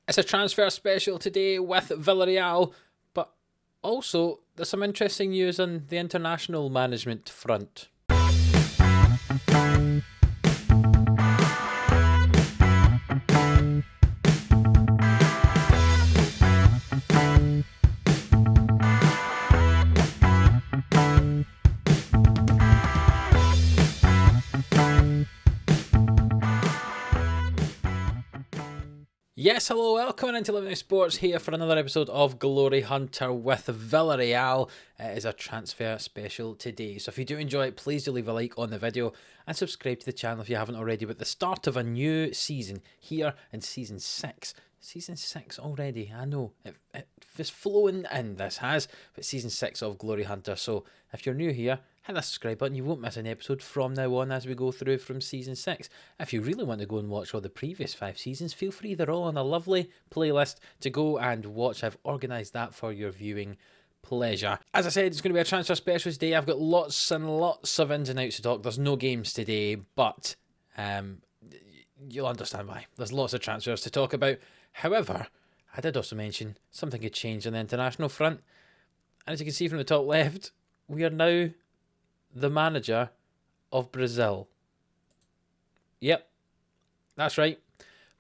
It's a transfer special today with Villarreal, but also there's some interesting news on the international management front. Yes, hello, welcome into Livestreams Sports here for another episode of Glory Hunter with Villarreal. It is a transfer special today, so if you do enjoy it, please do leave a like on the video and subscribe to the channel if you haven't already. With the start of a new season here in Season 6. Season 6 already, I know, it's flowing in, this has, but Season 6 of Glory Hunter. So if you're new here, hit that subscribe button, you won't miss an episode from now on as we go through from Season 6. If you really want to go and watch all the previous 5 seasons, feel free, they're all on a lovely playlist to go and watch. I've organised that for your viewing pleasure. As I said, it's going to be a transfer special today. I've got lots and lots of ins and outs to talk. There's no games today, but you'll understand why. There's lots of transfers to talk about. However, I did also mention something had changed on the international front. And as you can see from the top left, we are now the manager of Brazil. Yep, that's right.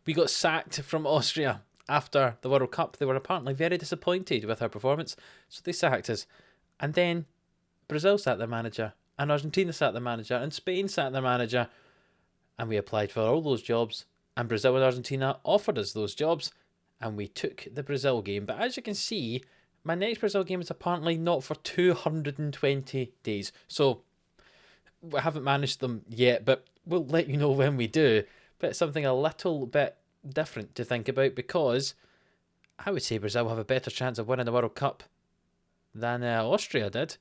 We got sacked from Austria after the World Cup. They were apparently very disappointed with our performance, so they sacked us. And then Brazil sacked their manager, and Argentina sacked their manager, and Spain sacked their manager. And we applied for all those jobs, and Brazil and Argentina offered us those jobs, and we took the Brazil game. But as you can see, my next Brazil game is apparently not for 220 days. So we haven't managed them yet, but we'll let you know when we do. But it's something a little bit different to think about, because I would say Brazil will have a better chance of winning the World Cup than Austria did.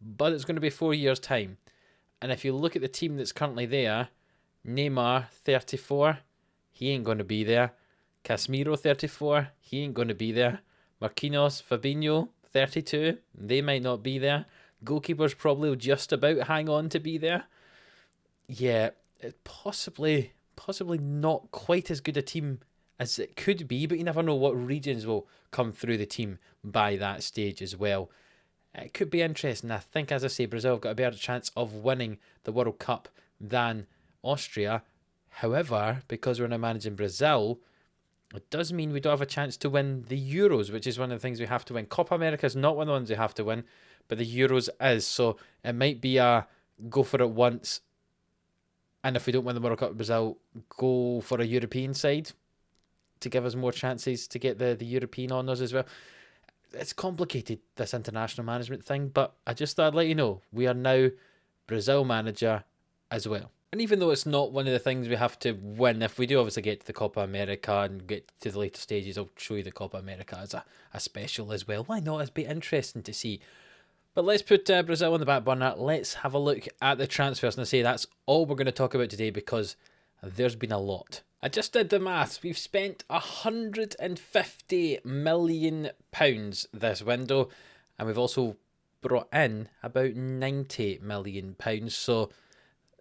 But it's going to be 4 years' time. And if you look at the team that's currently there, Neymar, 34, he ain't going to be there. Casemiro, 34, he ain't going to be there. Marquinhos, Fabinho, 32, they might not be there. Goalkeepers probably will just about hang on to be there. Yeah, possibly not quite as good a team as it could be, but you never know what regions will come through the team by that stage as well. It could be interesting. I think, as I say, Brazil have got a better chance of winning the World Cup than Austria. However, because we're now managing Brazil, it does mean we don't have a chance to win the Euros, which is one of the things we have to win. Copa America is not one of the ones we have to win, but the Euros is. So it might be a go for it once, and if we don't win the World Cup with Brazil, go for a European side to give us more chances to get the European honours as well. It's complicated, this international management thing, but I just thought I'd let you know, we are now Brazil manager as well. And even though it's not one of the things we have to win, if we do obviously get to the Copa America and get to the later stages, I'll show you the Copa America as a special as well. Why not? It'd be interesting to see. But let's put Brazil on the back burner. Let's have a look at the transfers. And I say that's all we're going to talk about today, because there's been a lot. I just did the maths. We've spent £150 million this window, and we've also brought in about £90 million. So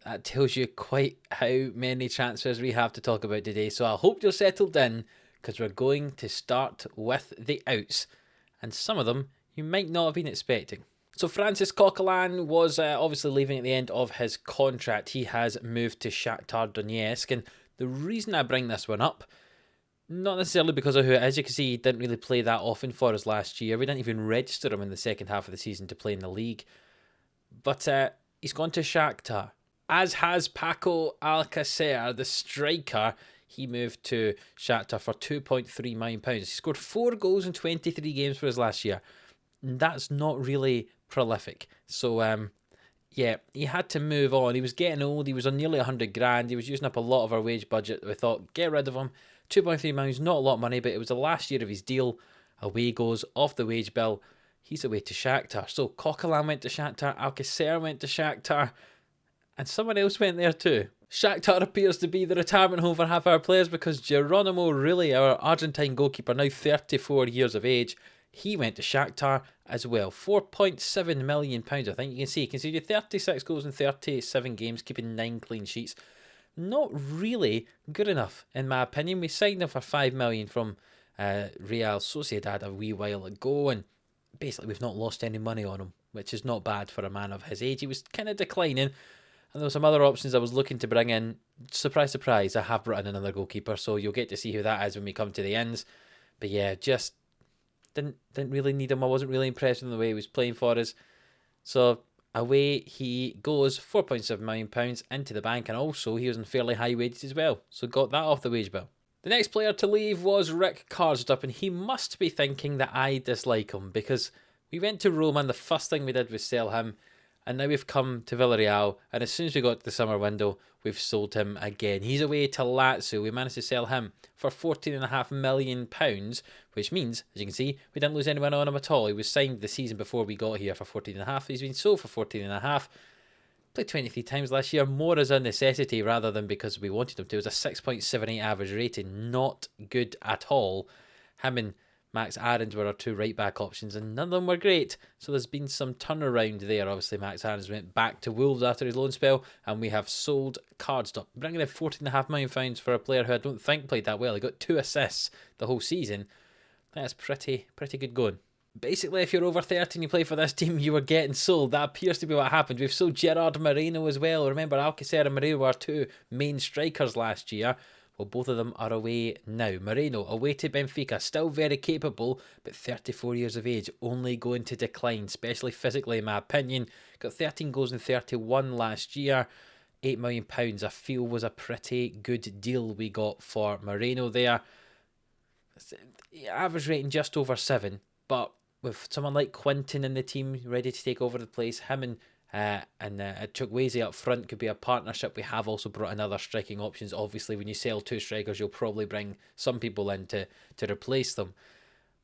that tells you quite how many transfers we have to talk about today. So I hope you're settled in, because we're going to start with the outs, and some of them you might not have been expecting. So Francis Coquelin was obviously leaving at the end of his contract. He has moved to Shakhtar Donetsk, and the reason I bring this one up, not necessarily because of who it is. You can see he didn't really play that often for us last year. We didn't even register him in the second half of the season to play in the league. But he's gone to Shakhtar. As has Paco Alcacer, the striker. He moved to Shakhtar for £2.3 million. He scored 4 goals in 23 games for us last year. That's not really prolific. So, yeah, he had to move on. He was getting old. He was on nearly 100 grand. He was using up a lot of our wage budget. We thought, get rid of him. £2.3 million is not a lot of money, but it was the last year of his deal. Away goes, off the wage bill. He's away to Shakhtar. So Coquelin went to Shakhtar. Alcacer went to Shakhtar. And someone else went there too. Shakhtar appears to be the retirement home for half our players, because Geronimo Rulli, our Argentine goalkeeper, now 34 years of age, he went to Shakhtar as well. £4.7 million, I think you can see. He conceded 36 goals in 37 games, keeping 9 clean sheets. not really good enough, in my opinion. We signed him for 5 million from Real Sociedad a wee while ago, and basically we've not lost any money on him, which is not bad for a man of his age. He was kind of declining, and there were some other options I was looking to bring in. Surprise, surprise, I have brought in another goalkeeper, so you'll get to see who that is when we come to the ends. But yeah, just didn't really need him. I wasn't really impressed with the way he was playing for us. So away he goes, £4.7 million into the bank, and also he was on fairly high wages as well, so got that off the wage bill. The next player to leave was Rick Carsodup, and he must be thinking that I dislike him, because we went to Roma and the first thing we did was sell him, and now we've come to Villarreal, and as soon as we got to the summer window, we've sold him again. He's away to Lazio. We managed to sell him for £14.5 million, which means, as you can see, we didn't lose anyone on him at all. He was signed the season before we got here for 14.5. He's been sold for 14.5. Played 23 times last year, more as a necessity rather than because we wanted him to. It was a 6.78 average rating, not good at all. Him and Max Aarons were our two right-back options, and none of them were great. So there's been some turnaround there. Obviously, Max Aarons went back to Wolves after his loan spell, and we have sold Carsodup, bringing in £14.5 million for a player who I don't think played that well. He got 2 assists the whole season. That's pretty good going. Basically, if you're over 30 and you play for this team, you were getting sold. That appears to be what happened. We've sold Gerard Mourinho as well. Remember, Alcacer and Mourinho were our two main strikers last year. Well, both of them are away now. Mourinho, away to Benfica, still very capable, but 34 years of age, only going to decline, especially physically, in my opinion. Got 13 goals in 31 last year. £8 million, I feel, was a pretty good deal we got for Mourinho there. Average rating just over 7, but with someone like Quinton in the team ready to take over the place, him and Chukwueze up front could be a partnership. We have also brought in other striking options. Obviously, when you sell 2 strikers, you'll probably bring some people in to replace them.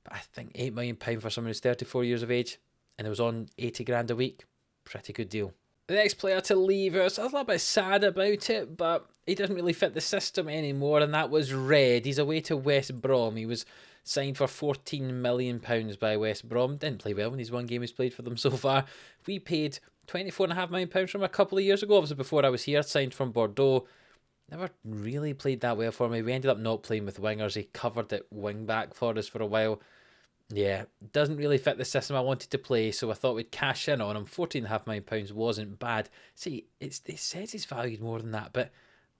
But I think £8 million for someone who's 34 years of age and it was on 80 grand a week, pretty good deal. The next player to leave, I was a little bit sad about it, but he doesn't really fit the system anymore, and that was Red. He's away to West Brom. He was signed for £14 million by West Brom. Didn't play well in his one game he's played for them so far. We paid £24.5 million from him a couple of years ago, obviously before I was here, signed from Bordeaux. Never really played that well for me. We ended up not playing with wingers. He covered at wing back for us for a while. Yeah, doesn't really fit the system I wanted to play, so I thought we'd cash in on him. £14.5 million wasn't bad. See, it says he's valued more than that, but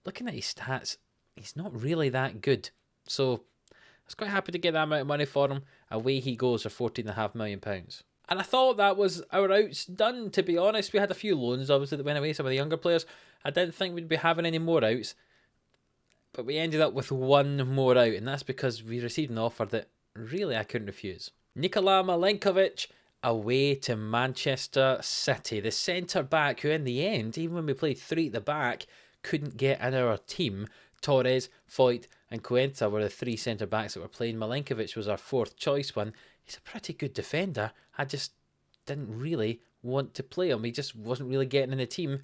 looking at his stats, he's not really that good. So I was quite happy to get that amount of money for him. Away he goes for £14.5 million. And I thought that was our outs done, to be honest. We had a few loans, obviously, that went away, some of the younger players. I didn't think we'd be having any more outs, but we ended up with one more out, and that's because we received an offer that really I couldn't refuse. Nikola Milenkovic away to Manchester City. The centre-back who in the end, even when we played 3 at the back, couldn't get in our team. Torres, Foyt and Cuenca were the 3 centre-backs that were playing. Milenkovic was our 4th choice one. He's a pretty good defender. I just didn't really want to play him. He just wasn't really getting in the team.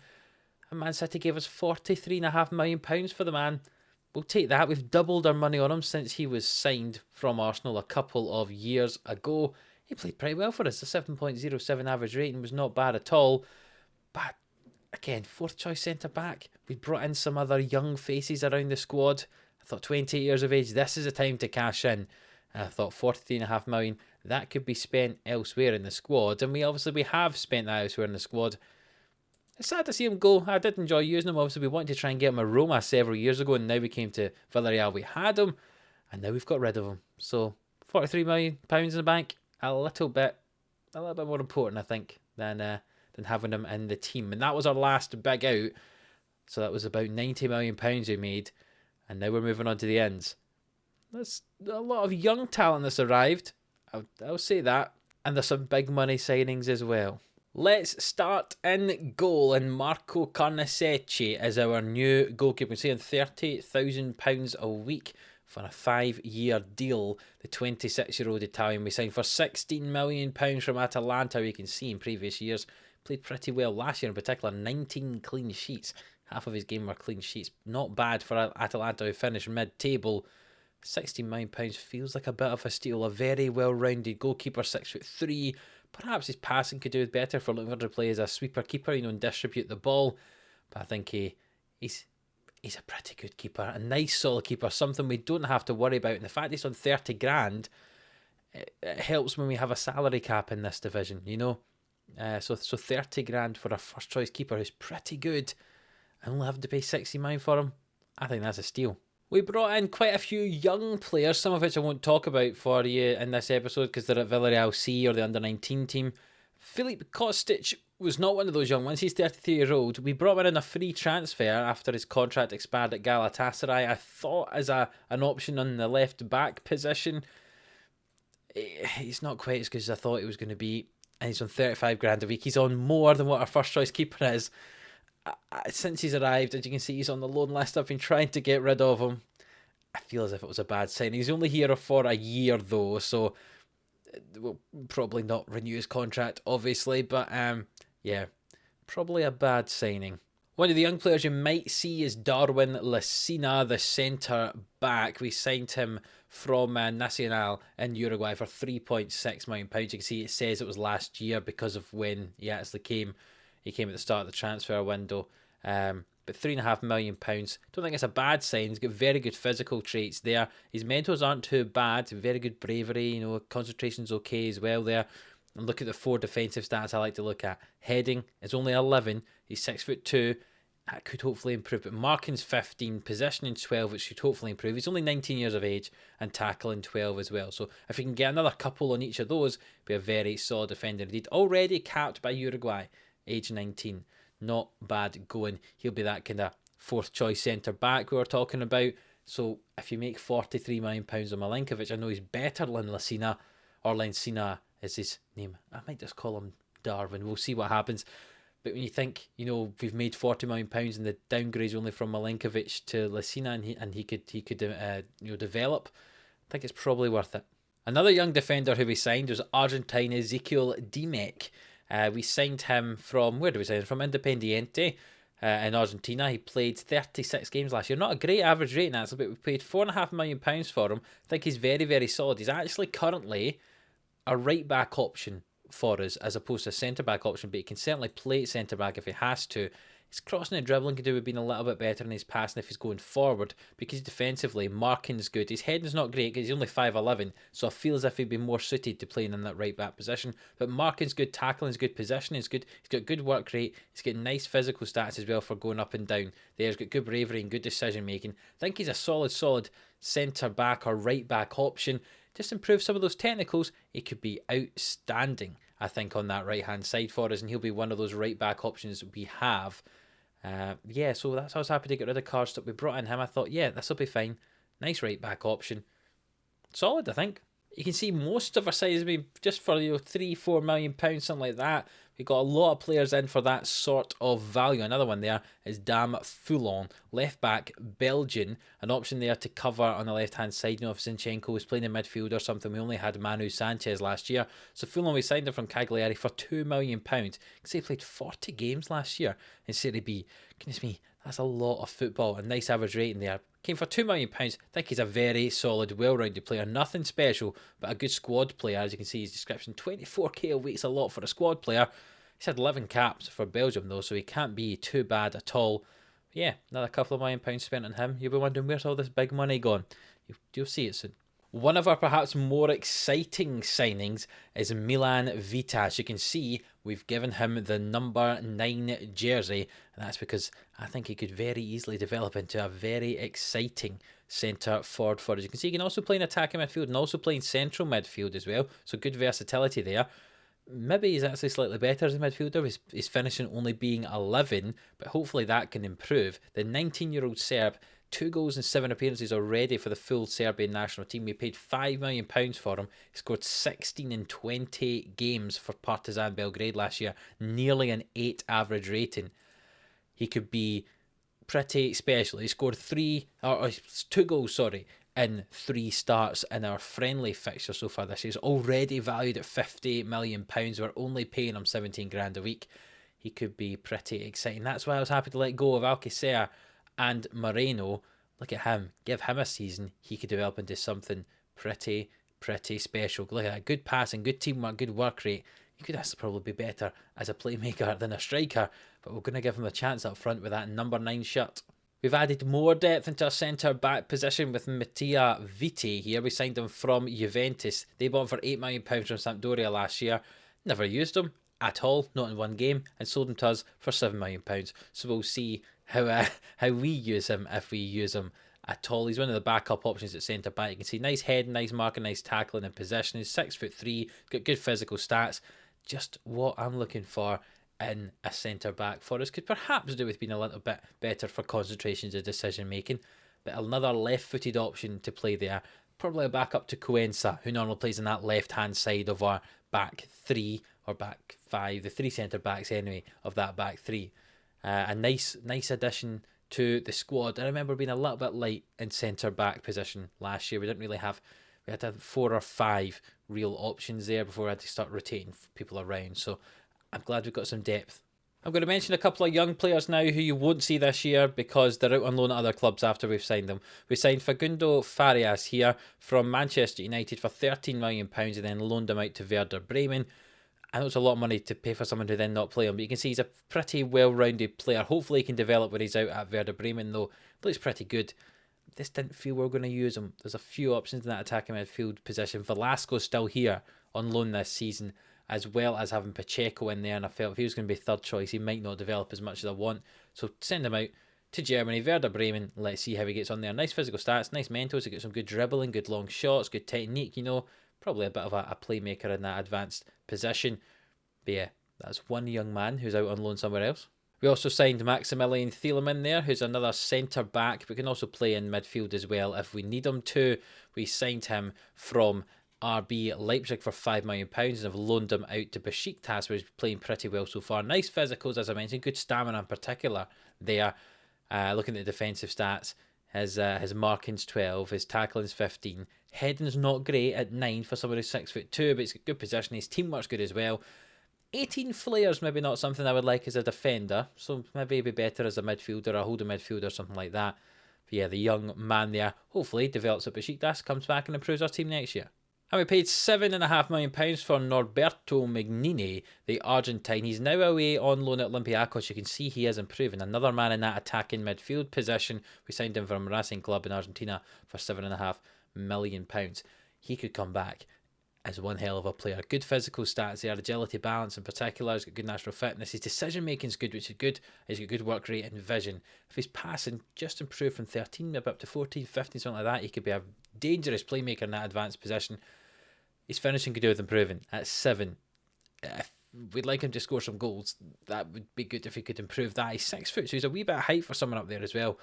And Man City gave us £43.5 million for the man. We'll take that. We've doubled our money on him since he was signed from Arsenal a couple of years ago. He played pretty well for us. The 7.07 average rating was not bad at all. But again, 4th choice centre-back. We brought in some other young faces around the squad. I thought 28 years of age, this is a time to cash in. And I thought £43.5 million, that could be spent elsewhere in the squad. And we have spent that elsewhere in the squad. It's sad to see him go. I did enjoy using him. Obviously, we wanted to try and get him a Roma several years ago, and now we came to Villarreal. We had him, and now we've got rid of him. So, £43 million in the bank, a little bit more important, I think, than having him in the team. And that was our last big out. So that was about £90 million we made, and now we're moving on to the ends. There's a lot of young talent that's arrived. I'll say that, and there's some big money signings as well. Let's start in goal, and Marco Carnesecchi is our new goalkeeper. We're saying £30,000 a week for a 5-year deal. The 26-year-old Italian we signed for £16 million from Atalanta. You can see in previous years, played pretty well last year in particular, 19 clean sheets. Half of his game were clean sheets. Not bad for Atalanta who finished mid-table. £16 million feels like a bit of a steal. A very well-rounded goalkeeper, 6'3". Perhaps his passing could do it better for looking to play as a sweeper keeper, and distribute the ball. But I think he's he's a pretty good keeper, a nice solid keeper, something we don't have to worry about. And the fact he's on 30 grand, it helps when we have a salary cap in this division, you know. So 30 grand for a first choice keeper who's pretty good, and only having to pay 60 million for him, I think that's a steal. We brought in quite a few young players, some of which I won't talk about for you in this episode because they're at Villarreal C or the under-19 team. Filip Kostic was not one of those young ones. He's 33 years old. We brought him in a free transfer after his contract expired at Galatasaray. I thought as an option on the left-back position. He's not quite as good as I thought he was going to be. And he's on 35 grand a week. He's on more than what our first choice keeper is. Since he's arrived, as you can see, he's on the loan list. I've been trying to get rid of him. I feel as if it was a bad sign. He's only here for a year though, so we'll probably not renew his contract, obviously. But yeah, probably a bad signing. One of the young players you might see is Darwin Lascina, the centre back. We signed him from Nacional in Uruguay for £3.6 million. You can see it says it was last year because of when he actually came. He came at the start of the transfer window. But £3.5 million. Don't think it's a bad sign. He's got very good physical traits there. His mentals aren't too bad. Very good bravery. You know, concentration's okay as well there. And look at the 4 defensive stats I like to look at. Heading is only 11. He's 6'2". That could hopefully improve. But marking's 15, positioning 12, which should hopefully improve. He's only 19 years of age and tackling 12 as well. So if we can get another couple on each of those, be a very solid defender indeed. Already capped by Uruguay, age 19. Not bad going. He'll be that kind of fourth choice centre back we were talking about. So if you make £43 million on Milinkovic, I know he's better than Lascina, or Lascina is his name. I might just call him Darwin. We'll see what happens. But when you think, you know, we've made £40 million and the downgrade's only from Milinkovic to Lascina, and he could you know, develop, I think it's probably worth it. Another young defender who we signed was Argentine Ezequiel Dimek. We signed him from, where did we sign him? From Independiente in Argentina. He played 36 games last year. Not a great average rating actually, but we paid £4.5 million for him. I think he's very, very solid. He's actually currently a right back option for us as opposed to a centre back option, but he can certainly play centre back if he has to. His crossing and dribbling could do with being a little bit better in his passing if he's going forward, because defensively, marking's good. His heading's not great because he's only 5'11", so I feel as if he'd be more suited to playing in that right back position. But marking's good, tackling's good, positioning's good. He's got good work rate. He's got nice physical stats as well for going up and down. He's got good bravery and good decision making. I think he's a solid centre back or right back option. Just improve some of those technicals, he could be outstanding, I think, on that right hand side for us, and he'll be one of those right back options we have. Yeah, so that's I was happy to get rid of Carsodup. We brought in him. I thought, yeah, this will be fine. Nice right back option. Solid, I think. You can see most of our sides, just for £3-4 million, something like that. We got a lot of players in for that sort of value. Another one there is Dam Foulon, left back, Belgian. An option there to cover on the left hand side. You know, if Zinchenko was playing in midfield or something, we only had Manu Sanchez last year. So Foulon, we signed him from Cagliari for £2 million. Because he played 40 games last year in Serie B. Goodness me, that's a lot of football. A nice average rating there. Came for £2 million. I think he's a very solid, well-rounded player. Nothing special, but a good squad player. As you can see his description, 24k a week's a lot for a squad player. He's had 11 caps for Belgium though, so he can't be too bad at all. But yeah, another couple of £1 million spent on him. You'll be wondering, where's all this big money gone? You'll see it soon. One of our perhaps more exciting signings is Milan Vitas. You can see we've given him the number 9 jersey, and that's because I think he could very easily develop into a very exciting centre forward for us. You can see he can also play in attacking midfield and also play in central midfield as well, so good versatility there. Maybe he's actually slightly better as a midfielder. He's finishing only being 11, but hopefully that can improve. The 19-year-old Serb, 2 goals and 7 appearances already for the full Serbian national team. We paid £5 million for him. He scored 16 in 20 games for Partizan Belgrade last year, nearly an 8 average rating. He could be pretty special. He scored 2 goals, in 3 starts in our friendly fixture so far this year. He's already valued at £50 million. We're only paying him 17 grand a week. He could be pretty exciting. That's why I was happy to let go of Alcacer and Moreno. Look at him. Give him a season. He could develop into something pretty special. Look at that. Good passing, good teamwork, good work rate. He could actually probably be better as a playmaker than a striker, but we're going to give him a chance up front with that number 9 shirt. We've added more depth into our centre-back position with Mattia Viti here. We signed him from Juventus. They bought him for £8 million from Sampdoria last year. Never used him at all, not in one game, and sold him to us for £7 million. So we'll see how we use him, if we use him at all. He's one of the backup options at centre-back. You can see nice head, nice marking, nice tackling and possession. He's 6'3", got good physical stats. Just what I'm looking for in a centre-back for us. Could perhaps do with being a little bit better for concentrations of decision-making. But another left-footed option to play there. Probably a backup to Cuenca, who normally plays on that left-hand side of our back three, or back five, the three centre-backs anyway, of that back three. A nice addition to the squad. I remember being a little bit light in centre-back position last year. We didn't really have... We had to have 4 or 5 real options there before we had to start rotating people around. So I'm glad we've got some depth. I'm going to mention a couple of young players now who you won't see this year because they're out on loan at other clubs after we've signed them. We signed Facundo Farias here from Manchester United for £13 million and then loaned him out to Werder Bremen. I know it's a lot of money to pay for someone to then not play him, but you can see he's a pretty well-rounded player. Hopefully he can develop when he's out at Werder Bremen, though. Looks pretty good. This didn't feel we were going to use him. There's a few options in that attacking midfield position. Velasco's still here on loan this season, as well as having Pacheco in there, and I felt if he was going to be third choice, he might not develop as much as I want. So send him out to Germany, Werder Bremen. Let's see how he gets on there. Nice physical stats, nice mentals. He got some good dribbling, good long shots, good technique, you know. Probably a bit of a playmaker in that advanced position. But yeah, that's one young man who's out on loan somewhere else. We also signed Maximilian Thielem in there, who's another centre-back, but can also play in midfield as well if we need him to. We signed him from RB Leipzig for £5 million and have loaned him out to Besiktas, where he's playing pretty well so far. Nice physicals, as I mentioned, good stamina in particular there. Looking at the defensive stats, his marking's 12, his tackling's 15. Heading's not great at 9 for someone who's 6'2", but he's got good position. His teamwork's good as well. 18 flares, maybe not something I would like as a defender, so maybe he'd be better as a midfielder, a holding midfielder, or something like that. But yeah, the young man there hopefully develops at Besiktas, comes back and improves our team next year. And we paid £7.5 million for Norberto Magnini, the Argentine. He's now away on loan at Olympiacos. You can see he is improving. Another man in that attacking midfield position. We signed him from Racing Club in Argentina for £7.5 million. He could come back as one hell of a player. Good physical stats there, agility, balance in particular. He's got good natural fitness. His decision making is good, which is good. He's got good work rate and vision. If he's passing just improved from 13 maybe up to 14, 15, something like that, he could be a dangerous playmaker in that advanced position. His finishing could do with improving at 7. If we'd like him to score some goals, that would be good if he could improve that. He's 6 foot, so he's a wee bit of height for someone up there as well.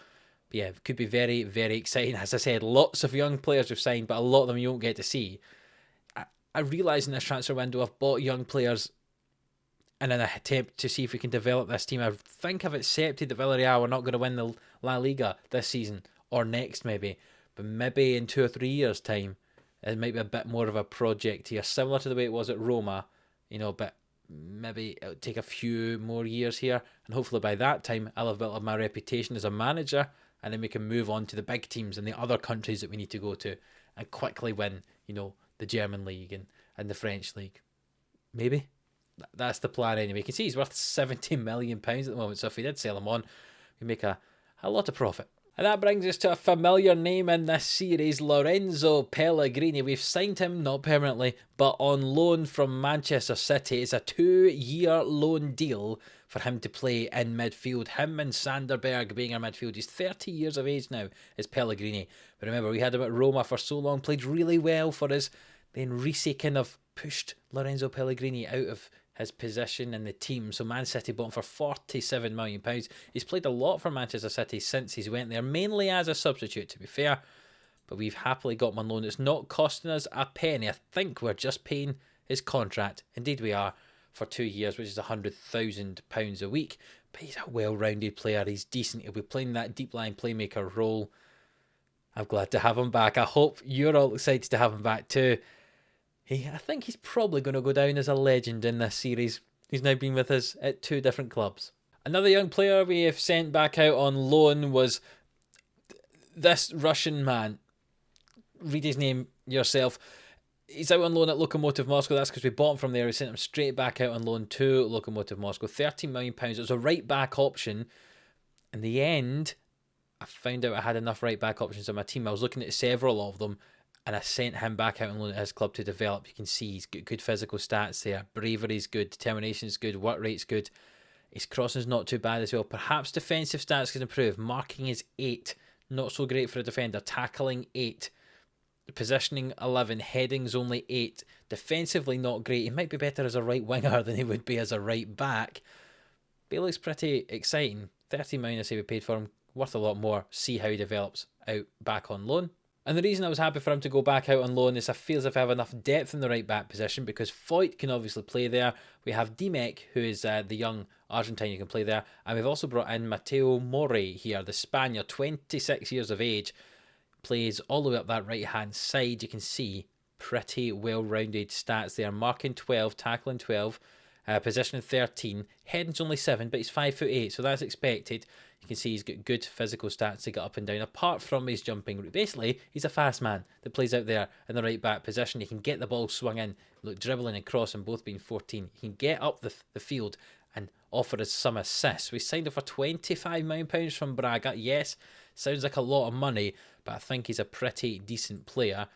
But yeah, it could be very, very exciting. As I said, lots of young players we've signed, but a lot of them you won't get to see. I realise in this transfer window I've bought young players in an attempt to see if we can develop this team. I think I've accepted that Villarreal are not going to win the La Liga this season or next maybe, but maybe in 2 or 3 years' time it might be a bit more of a project here, similar to the way it was at Roma, you know, but maybe it'll take a few more years here, and hopefully by that time I'll have built up my reputation as a manager, and then we can move on to the big teams in the other countries that we need to go to and quickly win, you know, the German league and the French league. Maybe. That's the plan anyway. You can see he's worth £70 million at the moment, so if we did sell him on, we make a lot of profit. And that brings us to a familiar name in this series, Lorenzo Pellegrini. We've signed him, not permanently, but on loan from Manchester City. It's a 2-year loan deal for him to play in midfield. Him and Sanderberg being our midfield. He's 30 years of age now, is Pellegrini. But remember, we had him at Roma for so long, played really well for us. Then Risi kind of pushed Lorenzo Pellegrini out of his position in the team. So Man City bought him for £47 million. He's played a lot for Manchester City since he's went there, mainly as a substitute, to be fair. But we've happily got him on loan. It's not costing us a penny. I think we're just paying his contract. Indeed we are, for 2 years, which is £100,000 a week. But he's a well-rounded player. He's decent. He'll be playing that deep-line playmaker role. I'm glad to have him back. I hope you're all excited to have him back too. I think he's probably going to go down as a legend in this series. He's now been with us at 2 different clubs. Another young player we have sent back out on loan was this Russian man. Read his name yourself. He's out on loan at Lokomotiv Moscow. That's because we bought him from there. We sent him straight back out on loan to Lokomotiv Moscow. £13 million. It was a right back option. In the end, I found out I had enough right back options on my team. I was looking at several of them, and I sent him back out on loan at his club to develop. You can see he's got good physical stats there. Bravery's good, determination's good, work rate's good. His crossing's not too bad as well. Perhaps defensive stats can improve. Marking is 8, not so great for a defender. Tackling 8. Positioning 11, heading's only 8. Defensively not great. He might be better as a right winger than he would be as a right back. But he looks pretty exciting. 30 million I say we paid for him. Worth a lot more. See how he develops out back on loan. And the reason I was happy for him to go back out on loan is I feel as if I have enough depth in the right back position, because Foyt can obviously play there. We have Dimek, who is the young Argentine who can play there. And we've also brought in Mateo Morey here, the Spaniard, 26 years of age. Plays all the way up that right-hand side. You can see pretty well-rounded stats there. Marking 12, tackling 12, positioning 13. Heading's only 7, but he's 5'8", so that's expected. You can see he's got good physical stats to get up and down, apart from his jumping. Basically, he's a fast man that plays out there in the right-back position. He can get the ball swung in, look, dribbling and crossing, both being 14. He can get up the field and offer us some assists. We signed him for £25 million from Braga. Yes, sounds like a lot of money, but I think he's a pretty decent player,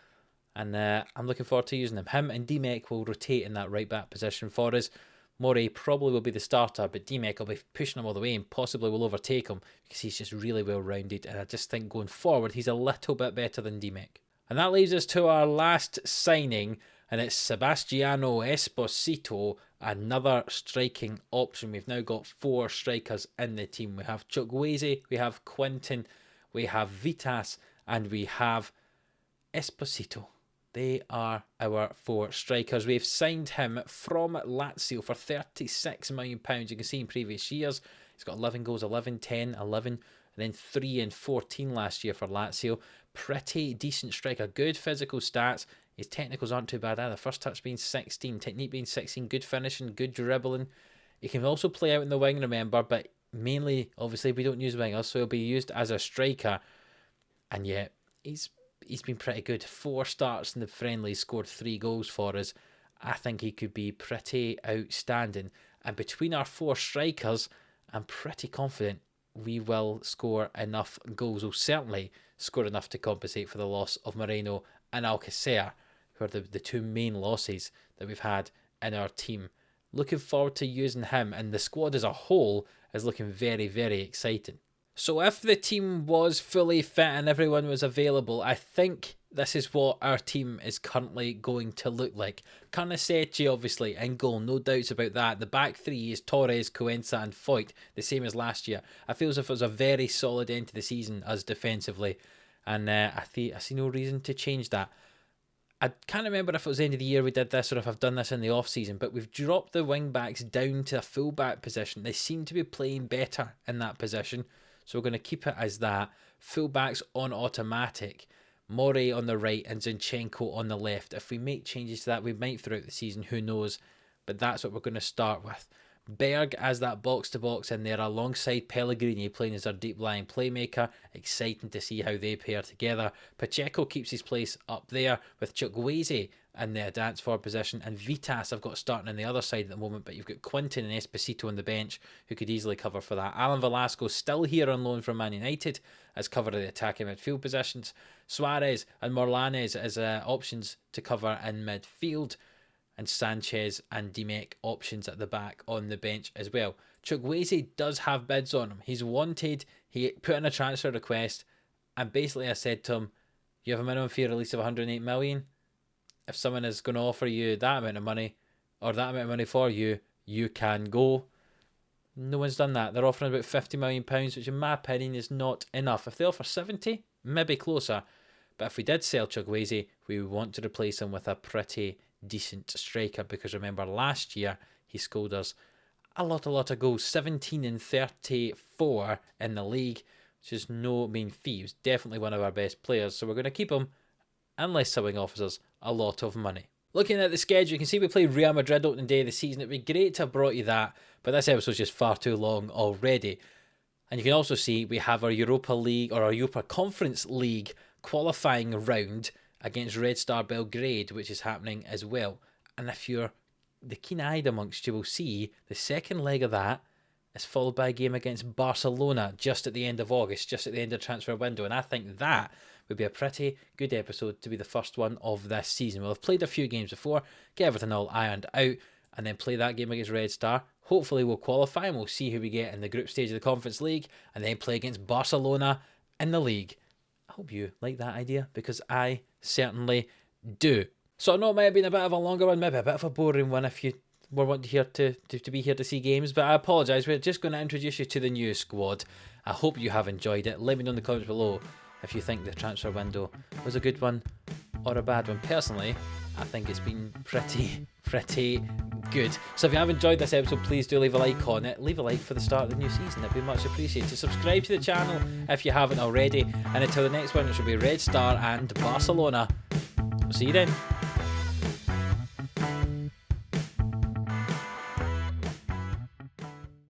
and I'm looking forward to using him. Him and Dimek will rotate in that right-back position for us. Morey probably will be the starter, but Dimek will be pushing him all the way and possibly will overtake him because he's just really well-rounded, and I just think going forward he's a little bit better than Dimek. And that leaves us to our last signing, and it's Sebastiano Esposito, another striking option. We've now got 4 strikers in the team. We have Chukwueze, we have Quinton, we have Vitas, and we have Esposito. They are our 4 strikers. We've signed him from Lazio for £36 million. You can see in previous years, he's got 11 goals, 11, 10, 11, and then 3 and 14 last year for Lazio. Pretty decent striker, good physical stats. His technicals aren't too bad either. First touch being 16, technique being 16, good finishing, good dribbling. He can also play out in the wing, remember, but mainly, obviously, we don't use wingers, so he'll be used as a striker. And yet, he's been pretty good. 4 starts in the friendlies, scored 3 goals for us. I think he could be pretty outstanding. And between our 4 strikers, I'm pretty confident we will score enough goals. We'll certainly score enough to compensate for the loss of Moreno and Alcacer, who are the 2 main losses that we've had in our team. Looking forward to using him, and the squad as a whole is looking very, very exciting. So if the team was fully fit and everyone was available, I think this is what our team is currently going to look like. Carsodup obviously in goal, no doubts about that. The back 3 is Torres, Cuenca and Foyt, the same as last year. I feel as if it was a very solid end to the season as defensively, and I see no reason to change that. I can't remember if it was the end of the year we did this or if I've done this in the off-season, but we've dropped the wing-backs down to a full-back position. They seem to be playing better in that position, so we're going to keep it as that. Full-backs on automatic. Morey on the right and Zinchenko on the left. If we make changes to that, we might throughout the season, who knows, but that's what we're going to start with. Berg as that box-to-box in there alongside Pellegrini playing as our deep-lying playmaker. Exciting to see how they pair together. Pacheco keeps his place up there with Chukwueze in the dance forward position, and Vitas I've got starting on the other side at the moment, but you've got Quinton and Esposito on the bench who could easily cover for that. Alan Velasco still here on loan from Man United as cover of the attacking midfield positions. Suarez and Morlanes as options to cover in midfield, and Sanchez and Dimek options at the back on the bench as well. Chukwueze does have bids on him. He's wanted. He put in a transfer request, and basically I said to him, you have a minimum fee release of 108 million. If someone is going to offer you that amount of money, or that amount of money for you, you can go. No one's done that. They're offering about £50 million, which in my opinion is not enough. If they offer 70, maybe closer. But if we did sell Chukwueze, we would want to replace him with a pretty decent striker, because remember last year he scored us a lot of goals, 17 and 34 in the league, which is no mean feat. He was definitely one of our best players, so we're going to keep him unless someone offers us a lot of money. Looking at the schedule, you can see we play Real Madrid opening day of the season. It'd be great to have brought you that, but this episode's just far too long already. And you can also see we have our Europa League, or our Europa Conference League qualifying round against Red Star Belgrade, which is happening as well. And if you're the keen-eyed amongst you, will see the second leg of that is followed by a game against Barcelona just at the end of August, just at the end of the transfer window. And I think that would be a pretty good episode to be the first one of this season. We'll have played a few games before, get everything all ironed out, and then play that game against Red Star. Hopefully we'll qualify and we'll see who we get in the group stage of the Conference League, and then play against Barcelona in the league. I hope you like that idea, because I certainly do. So I know it might have been a bit of a longer one, maybe a bit of a boring one if you were wanting here to be here to see games, but I apologise. We're just going to introduce you to the new squad. I hope you have enjoyed it. Let me know in the comments below if you think the transfer window was a good one or a bad one. Personally, I think it's been pretty good. So if you have enjoyed this episode, please do leave a like on it. Leave a like for the start of the new season. It'd be much appreciated. Subscribe to the channel if you haven't already. And until the next one, it should be Red Star and Barcelona. See you then.